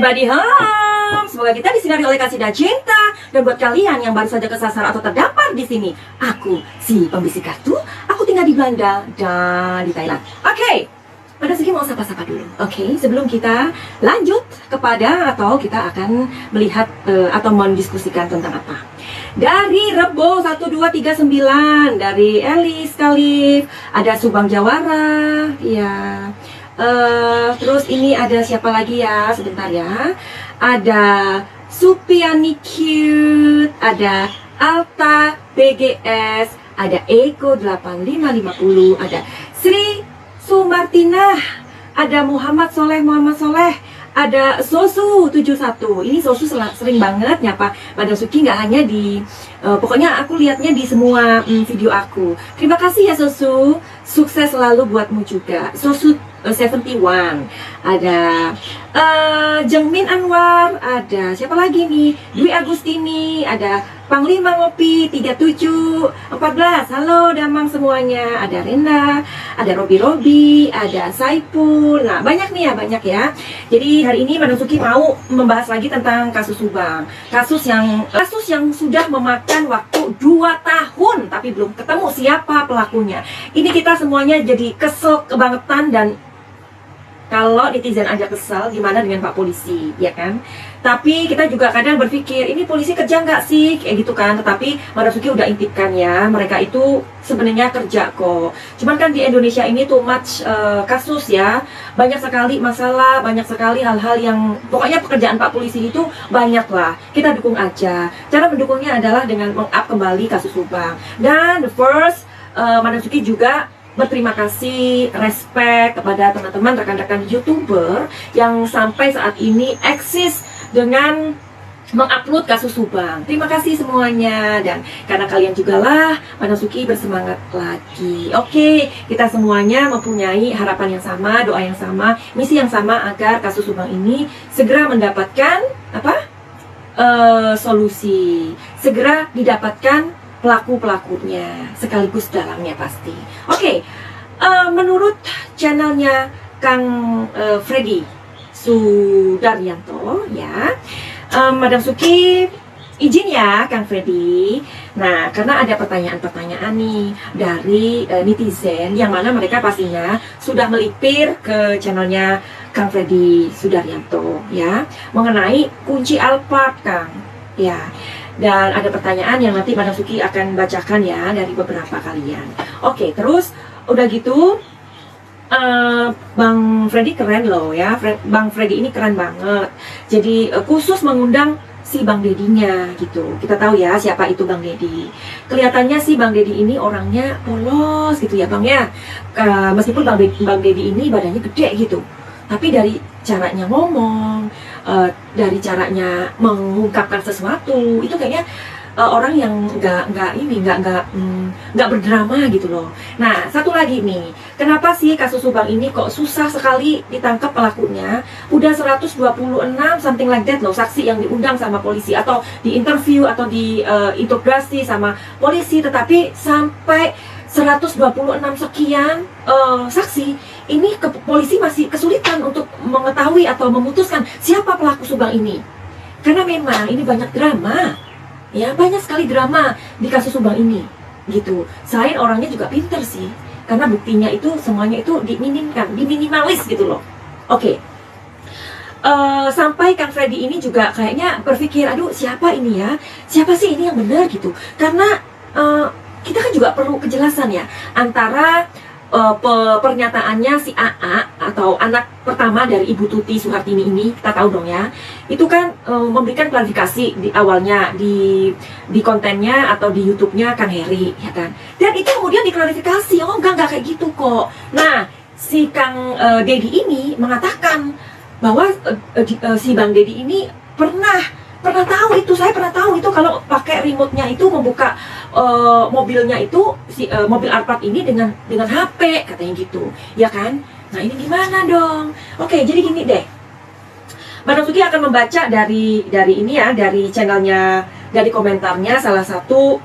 everybody home. Semoga kita disinari oleh kasih dan cinta. Dan buat kalian yang baru saja kesasar atau terdampar di sini, aku si pembisik kartu. Aku tinggal di Belanda dan di Thailand. Oke, pada segi mau sapa-sapa dulu. Oke, sebelum kita lanjut kepada atau kita akan melihat atau mendiskusikan tentang apa. Dari Rebo 1239, dari Elis Kalif, ada Subang Jawara, ya. Terus ini ada siapa lagi ya? Sebentar ya. Ada Supiani Cute, ada Alta BGS, ada Eko 8550, ada Sri Sumartina, ada Muhammad Soleh, ada Sosu 71. Ini Sosu sering banget nyapa Madam Suki, nggak hanya di pokoknya aku lihatnya di semua video aku. Terima kasih ya Sosu, sukses selalu buatmu juga. Sosu 71, ada Jengmin Anwar, ada siapa lagi nih, Dwi Agustini, ada Panglima Ngopi 3714, halo damang semuanya, ada Renda, ada Robi, ada Saipul. Nah banyak nih ya, banyak ya. Jadi hari ini Madam Suki mau membahas lagi tentang kasus Subang, kasus yang sudah memakan waktu 2 tahun tapi belum ketemu siapa pelakunya. Ini kita semuanya jadi kesel kebangetan, dan kalau netizen aja kesel, gimana dengan Pak Polisi, ya kan? Tapi kita juga kadang berpikir, ini polisi kerja nggak sih? Kayak gitu kan. Tetapi Madam Suki udah intipkan ya, mereka itu sebenarnya kerja kok. Cuman kan di Indonesia ini too much kasus ya. Banyak sekali masalah, banyak sekali hal-hal yang, pokoknya pekerjaan Pak Polisi itu banyak lah. Kita dukung aja. Cara mendukungnya adalah dengan meng-up kembali kasus Subang. Dan the first, Madam Suki juga berterima kasih, respect kepada teman-teman rekan-rekan YouTuber yang sampai saat ini eksis dengan mengupload kasus Subang. Terima kasih semuanya, dan karena kalian juga lah Madam Suki bersemangat lagi. Oke, kita semuanya mempunyai harapan yang sama, doa yang sama, misi yang sama agar kasus Subang ini segera mendapatkan solusi, segera didapatkan pelaku-pelakunya sekaligus dalangnya pasti. Oke, menurut channelnya Kang Freddy Sudaryanto ya, Madam Suki izin ya Kang Freddy. Nah, karena ada pertanyaan-pertanyaan nih dari netizen yang mana mereka pastinya sudah melipir ke channelnya Kang Freddy Sudaryanto ya, mengenai kunci Alphard Kang ya. Dan ada pertanyaan yang nanti Madam Suki akan bacakan ya dari beberapa kalian. Oke, terus udah gitu Bang Freddy keren loh ya. Bang Freddy ini keren banget. Jadi khusus mengundang si Bang Dedinya gitu. Kita tahu ya siapa itu Bang Dedi. Kelihatannya sih Bang Dedi ini orangnya polos gitu ya Bang ya. Meskipun Bang Dedi ini badannya gede gitu, tapi dari caranya ngomong, dari caranya mengungkapkan sesuatu itu kayaknya orang yang nggak berdrama gitu loh. Nah, satu lagi nih, kenapa sih kasus Subang ini kok susah sekali ditangkap pelakunya? Udah 126 something like that loh saksi yang diundang sama polisi, atau di interview atau di interogasi sama polisi, tetapi sampai 126 sekian saksi ini polisi masih kesulitan untuk mengetahui atau memutuskan siapa pelaku Subang ini. Karena memang ini banyak drama, ya banyak sekali drama di kasus Subang ini, gitu. Selain orangnya juga pinter sih, karena buktinya itu semuanya itu diminimalis gitu loh. Oke. Sampai Kang Freddy ini juga kayaknya berpikir, aduh siapa ini ya? Siapa sih ini yang benar gitu? Karena kita kan juga perlu kejelasan ya antara pernyataannya si AA atau anak pertama dari Ibu Tuti Suhartini ini, kita tahu dong ya, itu kan memberikan klarifikasi di awalnya di kontennya atau di YouTube-nya Kang Heri ya kan, dan itu kemudian diklarifikasi, oh enggak kayak gitu kok. Nah, si Kang Dedi ini mengatakan bahwa si Bang Dedi ini pernah tahu itu, saya pernah tahu itu kalau pakai remote-nya itu membuka mobilnya itu, mobil Alphard ini dengan HP katanya gitu, ya kan? Nah ini gimana dong? Oke, jadi gini deh, Madam Suki akan membaca dari ini ya, dari channelnya, dari komentarnya salah satu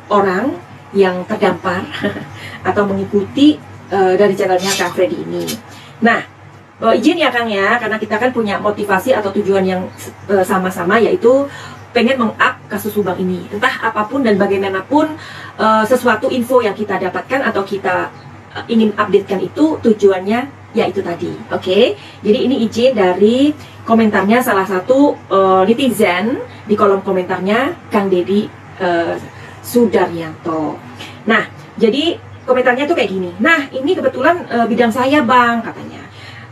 orang yang terdampar atau mengikuti dari channelnya Kang Freddy ini. Nah, Izin ya Kang ya, karena kita kan punya motivasi atau tujuan yang sama-sama, yaitu pengen meng-up kasus Subang ini. Entah apapun dan bagaimanapun sesuatu info yang kita dapatkan atau kita ingin updatekan itu, tujuannya ya itu tadi. Oke. Jadi ini izin dari komentarnya salah satu netizen di kolom komentarnya, Kang Deddy Sudaryanto. Nah, jadi komentarnya tuh kayak gini. Nah, ini kebetulan bidang saya Bang, katanya.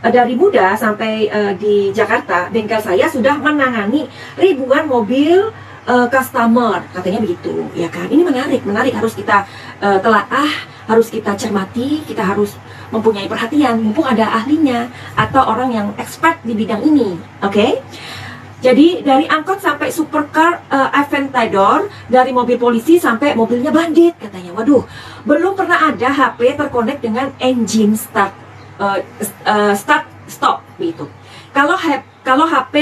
Dari muda sampai di Jakarta, bengkel saya sudah menangani ribuan mobil customer, katanya begitu, ya kan? Ini menarik, harus kita telaah, harus kita cermati, kita harus mempunyai perhatian, mumpung ada ahlinya atau orang yang expert di bidang ini, oke? Jadi dari angkot sampai supercar Aventador, dari mobil polisi sampai mobilnya bandit, katanya. Waduh, belum pernah ada HP terkonek dengan engine start stop gitu. Kalau HP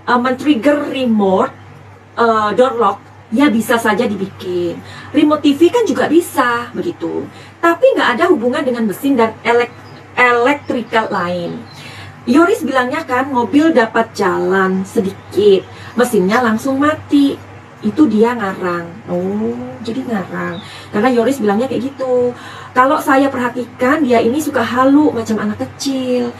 men-trigger remote door lock, ya bisa saja dibikin. Remote TV kan juga bisa begitu. Tapi nggak ada hubungan dengan mesin dan elektrikal lain. Yoris bilangnya kan mobil dapat jalan sedikit, mesinnya langsung mati. Itu dia ngarang. Oh, jadi ngarang. Karena Yoris bilangnya kayak gitu. Kalau saya perhatikan, dia ini suka halu macam anak kecil.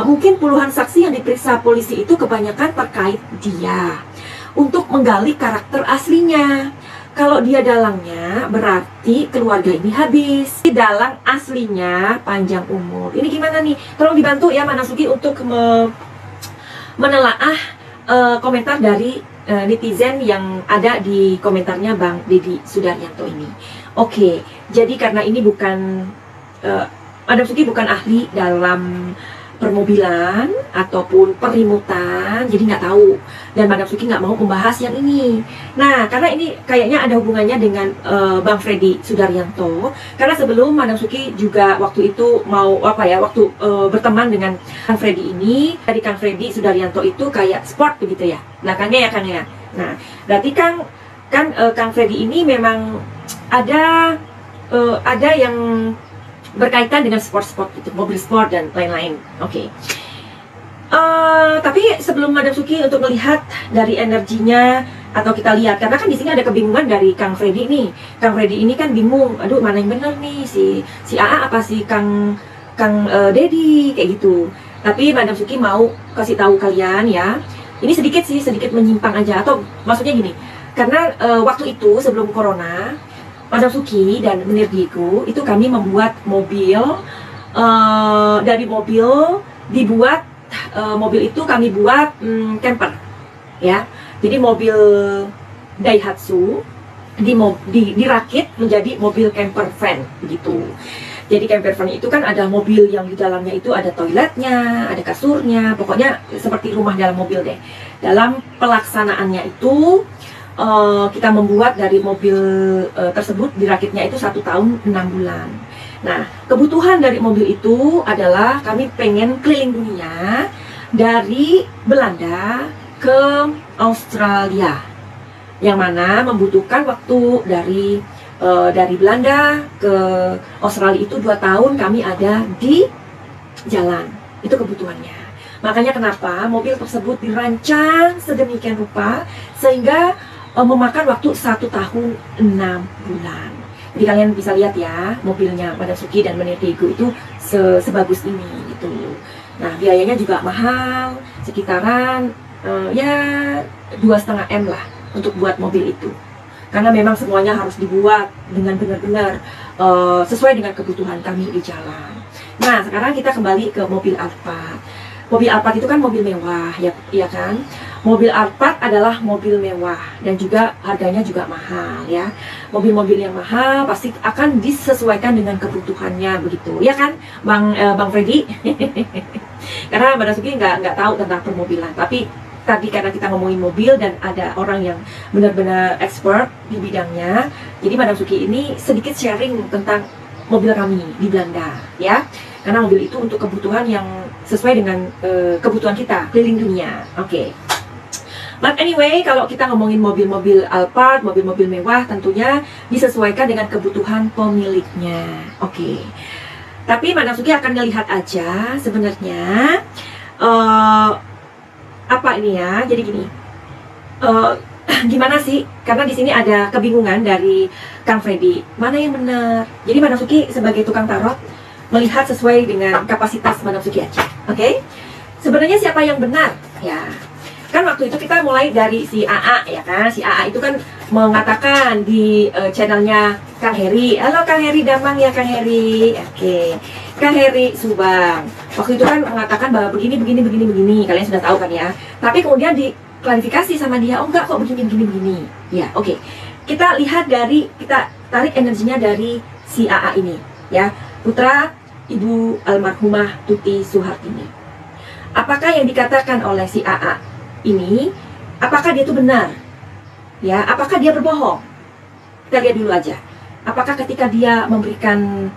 Mungkin puluhan saksi yang diperiksa polisi itu kebanyakan terkait dia untuk menggali karakter aslinya. Kalau dia dalangnya, berarti keluarga ini habis. Dalang aslinya panjang umur. Ini gimana nih? Tolong dibantu ya Manasuki untuk menelaah komentar dari netizen yang ada di komentarnya Bang Deddy Sudaryanto ini. Oke, jadi karena ini bukan Madam Suki bukan ahli dalam permobilan ataupun perimutan, jadi nggak tahu, dan Madam Suki nggak mau membahas yang ini. Nah, karena ini kayaknya ada hubungannya dengan Bang Freddy Sudaryanto, karena sebelum Madam Suki juga waktu itu mau waktu berteman dengan Kang Freddy ini, dari Kang Freddy Sudaryanto itu kayak sport begitu ya, belakangnya ya Kang ya. Nah, berarti Kang Freddy ini memang ada yang berkaitan dengan sport gitu, mobil sport dan lain-lain. Oke. Tapi sebelum Madam Suki untuk melihat dari energinya atau kita lihat, karena kan di sini ada kebingungan dari Kang Freddy nih. Kang Freddy ini kan bingung, aduh mana yang benar nih, si AA apa si Kang Deddy kayak gitu. Tapi Madam Suki mau kasih tahu kalian ya. Ini sedikit menyimpang aja, atau maksudnya gini. Karena waktu itu sebelum corona, Madam Suki dan Menir Diego itu kami membuat mobil, dari mobil dibuat mobil itu kami buat camper ya. Jadi mobil Daihatsu dirakit menjadi mobil camper van begitu. Jadi camper van itu kan ada mobil yang di dalamnya itu ada toiletnya, ada kasurnya, pokoknya seperti rumah dalam mobil deh. Dalam pelaksanaannya itu kita membuat dari mobil tersebut dirakitnya itu 1 tahun 6 bulan. Nah, kebutuhan dari mobil itu adalah kami pengen keliling dunia dari Belanda ke Australia, yang mana membutuhkan waktu dari Belanda ke Australia itu 2 tahun kami ada di jalan. Itu kebutuhannya. Makanya kenapa mobil tersebut dirancang sedemikian rupa sehingga memakan waktu 1 tahun 6 bulan. Jadi kalian bisa lihat ya, mobilnya Madam Suki dan Menir Diego itu sebagus ini gitu. Nah, biayanya juga mahal, sekitaran ya 2,5 M lah untuk buat mobil itu. Karena memang semuanya harus dibuat dengan benar-benar sesuai dengan kebutuhan kami di jalan. Nah, sekarang kita kembali ke mobil Alphard. Mobil Alphard itu kan mobil mewah, ya kan? Mobil Alphard adalah mobil mewah dan juga harganya juga mahal ya. Mobil-mobil yang mahal pasti akan disesuaikan dengan kebutuhannya begitu, ya kan, Bang Freddy? Karena Mbak Suki nggak tahu tentang permobilan, tapi tadi karena kita ngomongin mobil dan ada orang yang benar-benar expert di bidangnya, jadi Madam Suki ini sedikit sharing tentang mobil kami di Belanda ya. Karena mobil itu untuk kebutuhan yang sesuai dengan kebutuhan kita keliling dunia. Oke. But anyway, kalau kita ngomongin mobil-mobil Alphard, mobil-mobil mewah, tentunya disesuaikan dengan kebutuhan pemiliknya. Oke. Tapi Madam Suki akan ngelihat aja sebenarnya apa ini ya. Jadi gini, gimana sih? Karena di sini ada kebingungan dari Kang Freddy. Mana yang benar? Jadi Madam Suki sebagai tukang tarot melihat sesuai dengan kapasitas Madam Suki aja. Oke? Sebenarnya siapa yang benar? Ya, kan waktu itu kita mulai dari si AA ya kan. Si AA itu kan mengatakan di channelnya Kang Heri. Halo Kang Heri Damang ya Kang Heri. Oke. Kang Heri Subang. Waktu itu kan mengatakan bahwa begini. Kalian sudah tahu kan ya. Tapi kemudian diklarifikasi sama dia, oh enggak kok begini. Ya, oke. Kita lihat dari, kita tarik energinya dari si AA ini ya. Putra Ibu almarhumah Tuti Suhartini. Apakah yang dikatakan oleh si AA ini, apakah dia itu benar? Ya, apakah dia berbohong? Kita lihat dulu aja. Apakah ketika dia memberikan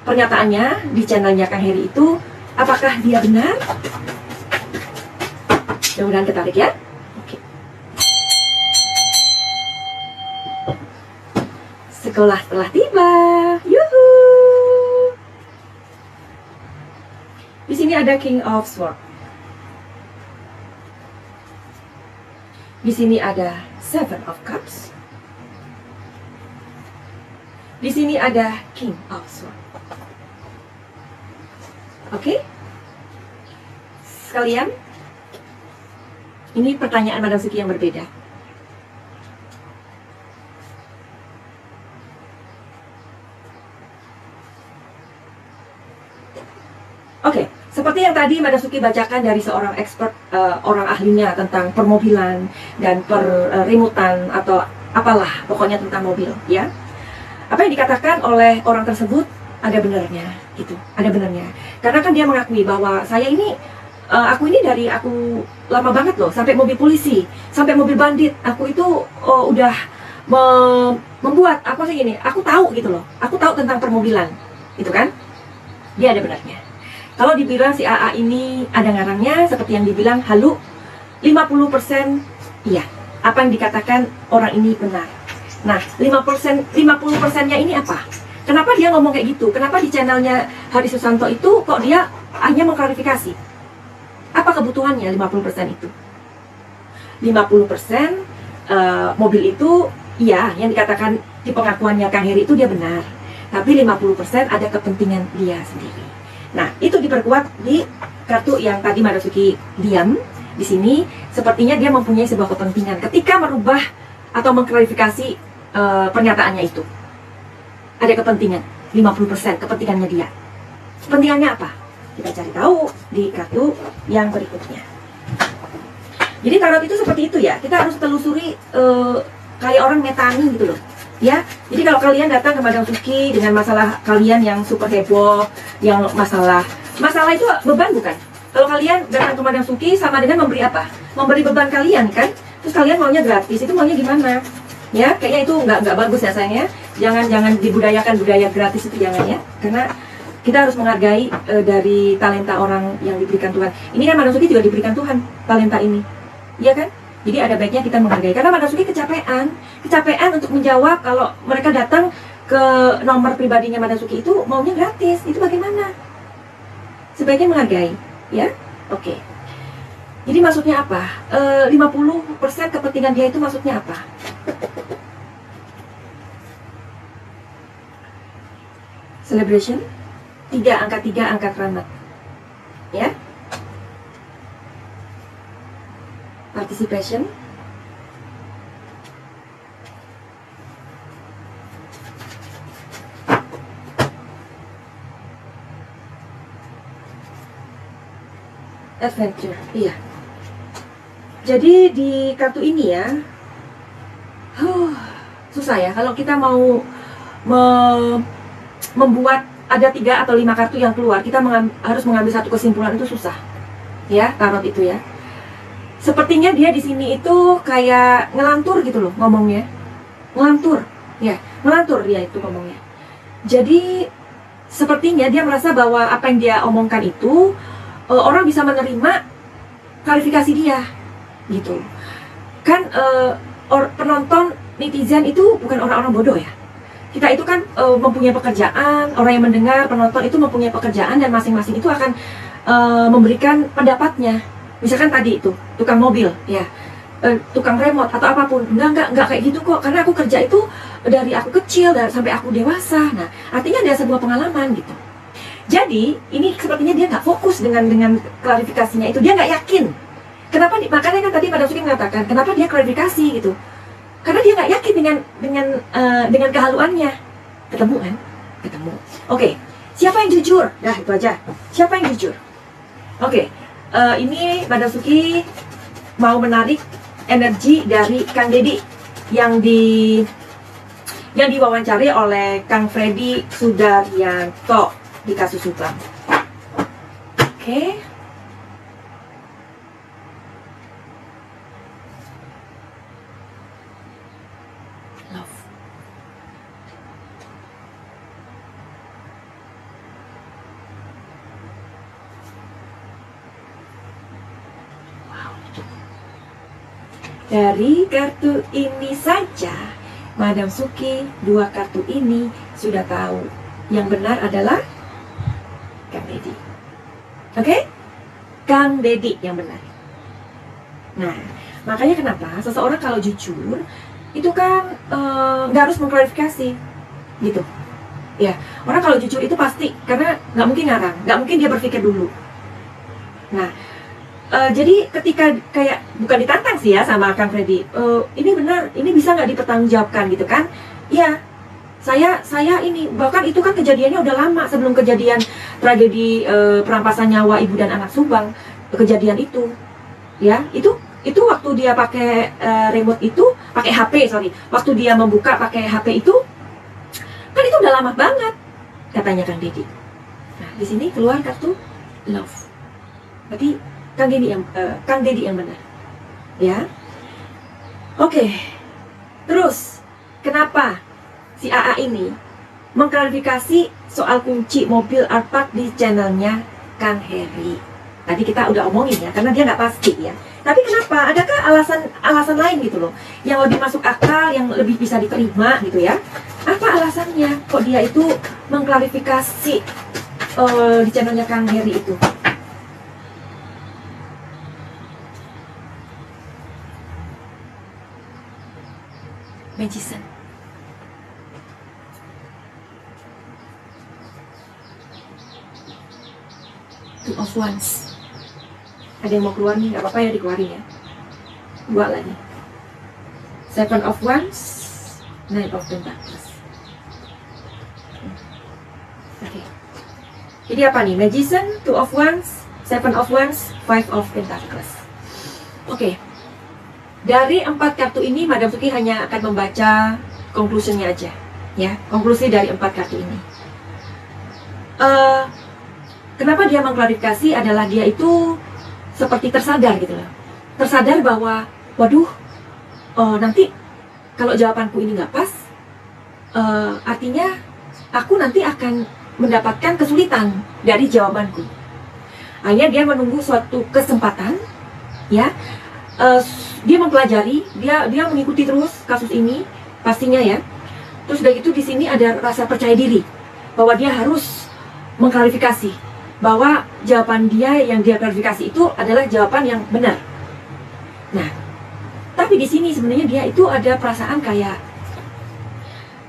pernyataannya di channelnya Kang Heri itu, apakah dia benar? Mudah-mudahan ketarik ya. Oke. Sekolah telah tiba. Yuhu. Di sini ada King of Swords. Di sini ada Seven of Cups. Di sini ada King of Swords. Oke? Sekalian, ini pertanyaan Madam Suki yang berbeda. Oke, seperti yang tadi Madam Suki bacakan dari seorang expert, orang ahlinya tentang permobilan dan perimutan atau apalah pokoknya tentang mobil, ya. Apa yang dikatakan oleh orang tersebut ada benarnya, gitu, ada benarnya. Karena kan dia mengakui bahwa saya ini, aku ini dari aku lama banget loh, sampai mobil polisi, sampai mobil bandit, aku itu udah membuat apa sih gini, aku tahu gitu loh, aku tahu tentang permobilan, gitu kan? Dia ada benarnya. Kalau dibilang si AA ini ada ngarangnya, seperti yang dibilang halu, 50% iya. Apa yang dikatakan orang ini benar. Nah, 50%-nya ini apa? Kenapa dia ngomong kayak gitu? Kenapa di channelnya Hari Susanto itu kok dia hanya mengklarifikasi? Apa kebutuhannya 50% itu? 50% mobil itu, iya, yang dikatakan di pengakuannya Kang Heri itu dia benar. Tapi 50% ada kepentingan dia sendiri. Nah, itu diperkuat di kartu yang tadi Madam Suki diam di sini. Sepertinya dia mempunyai sebuah kepentingan ketika merubah atau mengklarifikasi pernyataannya itu. Ada kepentingan, 50% kepentingannya dia. Kepentingannya apa? Kita cari tahu di kartu yang berikutnya. Jadi tarot itu seperti itu ya. Kita harus telusuri kayak orang metani gitu loh. Ya, jadi kalau kalian datang ke Madam Suki dengan masalah kalian yang super heboh, yang masalah itu beban bukan? Kalau kalian datang ke Madam Suki sama dengan memberi apa? Memberi beban kalian kan? Terus kalian maunya gratis, itu maunya gimana? Ya, kayaknya itu nggak bagus ya sayangnya. Jangan dibudayakan budaya gratis itu jangan ya, karena kita harus menghargai dari talenta orang yang diberikan Tuhan. Ini kan Madam Suki juga diberikan Tuhan talenta ini, iya kan? Jadi ada baiknya kita menghargai. Karena Madam Suki kecapean untuk menjawab kalau mereka datang ke nomor pribadinya Madam Suki itu maunya gratis. Itu bagaimana? Sebaiknya menghargai, ya? Oke. Jadi maksudnya apa? 50% kepentingan dia itu maksudnya apa? Celebration, 3 angka keramat, ya? Participation, adventure, iya. Jadi di kartu ini ya, susah ya kalau kita mau membuat ada 3 atau 5 kartu yang keluar, kita harus mengambil satu kesimpulan, itu susah, ya tarot itu ya. Sepertinya dia di sini itu kayak ngelantur gitu loh ngomongnya, ngelantur dia itu ngomongnya. Jadi sepertinya dia merasa bahwa apa yang dia omongkan itu orang bisa menerima klarifikasi dia, gitu. Kan penonton netizen itu bukan orang-orang bodoh ya. kita itu kan mempunyai pekerjaan, orang yang mendengar, penonton itu mempunyai pekerjaan dan masing-masing itu akan memberikan pendapatnya. Misalkan tadi itu tukang mobil, ya, tukang remote atau apapun, enggak kayak gitu kok, karena aku kerja itu dari aku kecil dan sampai aku dewasa. Nah, artinya ada sebuah pengalaman gitu. Jadi ini sepertinya dia nggak fokus dengan klarifikasinya itu, dia nggak yakin. Kenapa? Makanya kan tadi Madam Suki mengatakan kenapa dia klarifikasi gitu, karena dia nggak yakin dengan kehaluannya. Ketemu kan? Ketemu. Oke, siapa yang jujur? Dah itu aja. Siapa yang jujur? Oke, ini Madam Suki mau menarik energi dari Kang Deddy yang diwawancari oleh Kang Freddy Sudaryanto di kasus Subang. Oke. Love. Wow. Dari kartu ini saja, Madam Suki, 2 kartu ini sudah tahu yang benar adalah Kang Deddy. Oke? Kang Deddy yang benar. Nah, makanya kenapa seseorang kalau jujur itu kan nggak harus mengklarifikasi gitu. Ya, orang kalau jujur itu pasti, karena nggak mungkin ngarang, nggak mungkin dia berpikir dulu. Nah, jadi ketika kayak bukan ditantang sih ya sama Kang Freddy, ini benar, ini bisa nggak dipertanggungjawabkan gitu kan? Iya, saya ini, bahkan itu kan kejadiannya udah lama sebelum kejadian tragedi perampasan nyawa ibu dan anak Subang. Kejadian itu, ya, itu waktu dia pakai remote itu, pakai HP, waktu dia membuka pakai HP itu, kan itu udah lama banget, katanya Kang Deddy. Nah, di sini keluar kartu love. Berarti Kang Deddy yang benar, ya. Oke, terus kenapa si AA ini mengklarifikasi soal kunci mobil Alphard di channelnya Kang Heri? Tadi kita udah omongin ya, karena dia nggak pasti ya. Tapi kenapa? Adakah alasan lain gitu loh, yang lebih masuk akal, yang lebih bisa diterima gitu ya? Apa alasannya kok dia itu mengklarifikasi di channelnya Kang Heri itu? Magician. Two of Wands. Ada yang mau keluar nih, nggak apa-apa ya, dikeluarin ya. 2 lagi. Seven of Wands, Nine of Pentacles. Oke. Jadi apa nih? Magician, Two of Wands, Seven of Wands, Five of Pentacles. Oke. Dari 4 kartu ini, Madam Suki hanya akan membaca conclusionnya aja, ya. Konklusi dari 4 kartu ini. Kenapa dia mengklarifikasi adalah dia itu seperti tersadar gitu loh. Tersadar bahwa, waduh, nanti kalau jawabanku ini nggak pas, artinya aku nanti akan mendapatkan kesulitan dari jawabanku. Akhirnya dia menunggu suatu kesempatan, ya. Dia mempelajari, dia mengikuti terus kasus ini pastinya ya. Terus udah gitu di sini ada rasa percaya diri bahwa dia harus mengklarifikasi bahwa jawaban dia yang dia klarifikasi itu adalah jawaban yang benar. Nah, tapi di sini sebenarnya dia itu ada perasaan kayak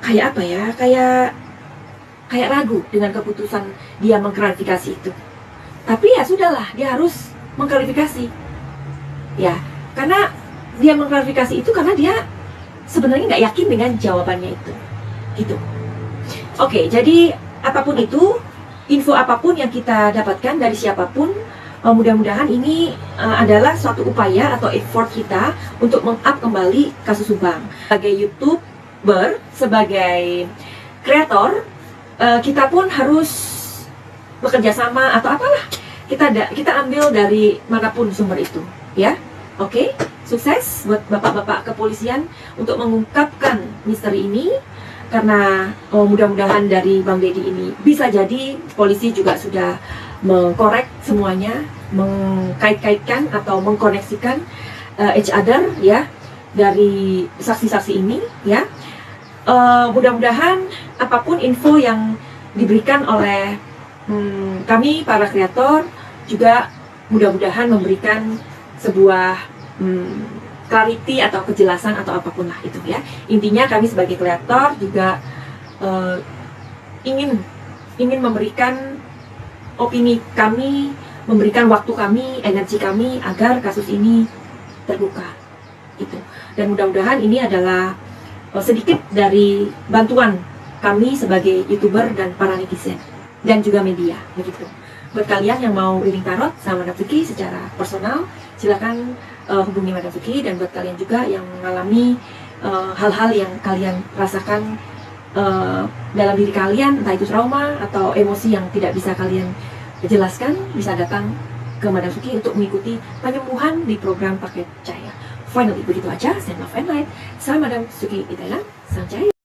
apa ya? Kayak ragu dengan keputusan dia mengklarifikasi itu. Tapi ya sudahlah, dia harus mengklarifikasi. Ya, karena dia mengklarifikasi itu karena dia sebenarnya nggak yakin dengan jawabannya itu, gitu. Oke, jadi apapun itu, info apapun yang kita dapatkan dari siapapun, mudah-mudahan ini adalah suatu upaya atau effort kita untuk meng-up kembali kasus Subang. Sebagai YouTuber, sebagai kreator, kita pun harus bekerja sama atau apalah. Kita ambil dari manapun sumber itu, ya. Oke, sukses buat bapak-bapak kepolisian untuk mengungkapkan misteri ini. Karena mudah-mudahan dari Bang Deddy ini bisa jadi polisi juga sudah mengkorek semuanya, mengkait-kaitkan atau mengkoneksikan each other ya dari saksi-saksi ini ya. Mudah-mudahan apapun info yang diberikan oleh kami para kreator juga mudah-mudahan memberikan sebuah clarity atau kejelasan atau apapun lah itu ya. Intinya kami sebagai kreator juga ingin memberikan opini kami, memberikan waktu kami, energi kami agar kasus ini terbuka itu. Dan mudah-mudahan ini adalah sedikit dari bantuan kami sebagai YouTuber dan para netizen dan juga media begitu. Buat kalian yang mau reading tarot sama Madam Suki secara personal, silakan hubungi Madam Suki. Dan buat kalian juga yang mengalami hal-hal yang kalian rasakan dalam diri kalian, entah itu trauma atau emosi yang tidak bisa kalian jelaskan, bisa datang ke Madam Suki untuk mengikuti penyembuhan di program paket Cahaya. Finally, begitu aja. Send love and light. Saya Madam Suki di Thailand. Salam Cahaya.